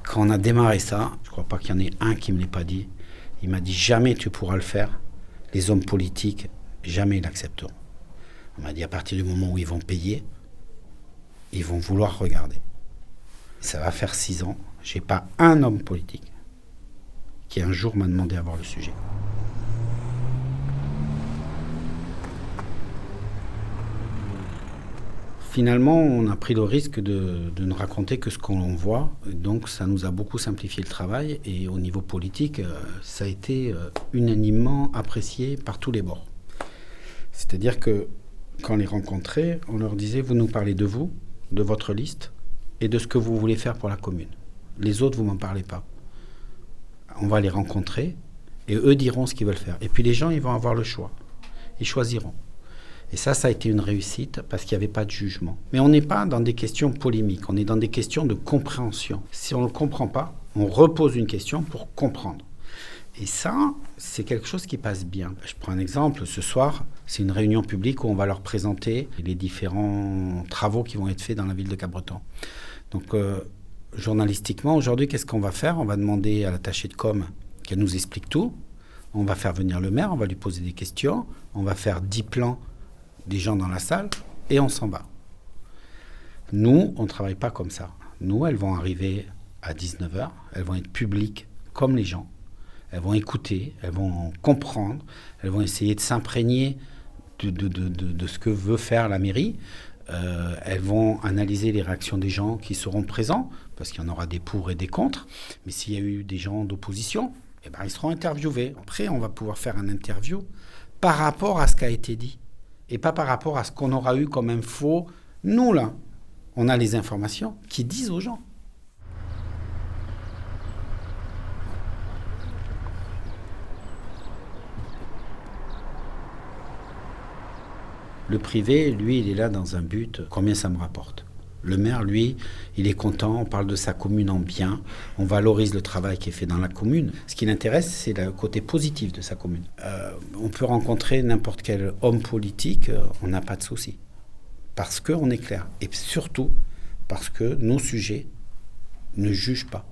Quand on a démarré ça, je ne crois pas qu'il y en ait un qui ne me l'ait pas dit. Il m'a dit jamais tu pourras le faire. Les hommes politiques, jamais ils l'accepteront. On m'a dit à partir du moment où ils vont payer, ils vont vouloir regarder. Ça va faire 6 ans. Je n'ai pas un homme politique qui un jour m'a demandé à voir le sujet. Finalement, on a pris le risque de ne raconter que ce qu'on voit. Donc, ça nous a beaucoup simplifié le travail. Et au niveau politique, ça a été unanimement apprécié par tous les bords. C'est-à-dire que quand on les rencontrait, on leur disait « Vous nous parlez de vous, de votre liste et de ce que vous voulez faire pour la commune. Les autres, vous ne m'en parlez pas. On va les rencontrer et eux diront ce qu'ils veulent faire. Et puis les gens, ils vont avoir le choix. Ils choisiront. » Et ça a été une réussite parce qu'il n'y avait pas de jugement. Mais on n'est pas dans des questions polémiques, on est dans des questions de compréhension. Si on ne comprend pas, on repose une question pour comprendre. Et ça, c'est quelque chose qui passe bien. Je prends un exemple, ce soir, c'est une réunion publique où on va leur présenter les différents travaux qui vont être faits dans la ville de Capbreton. Donc, journalistiquement, aujourd'hui, qu'est-ce qu'on va faire ? On va demander à l'attachée de com qu'elle nous explique tout. On va faire venir le maire, on va lui poser des questions. On va faire 10 plans des gens dans la salle, et on s'en va. Nous, on ne travaille pas comme ça. Nous, elles vont arriver à 19h, elles vont être publiques comme les gens. Elles vont écouter, elles vont comprendre, elles vont essayer de s'imprégner de ce que veut faire la mairie. Elles vont analyser les réactions des gens qui seront présents, parce qu'il y en aura des pour et des contre. Mais s'il y a eu des gens d'opposition, eh ben, ils seront interviewés. Après, on va pouvoir faire un interview par rapport à ce qui a été dit. Et pas par rapport à ce qu'on aura eu comme info. Nous, là, on a les informations qui disent aux gens. Le privé, lui, il est là dans un but, combien ça me rapporte ? Le maire, lui, il est content, on parle de sa commune en bien, on valorise le travail qui est fait dans la commune. Ce qui l'intéresse, c'est le côté positif de sa commune. On peut rencontrer n'importe quel homme politique, on n'a pas de souci. Parce qu'on est clair. Et surtout, parce que nos sujets ne jugent pas.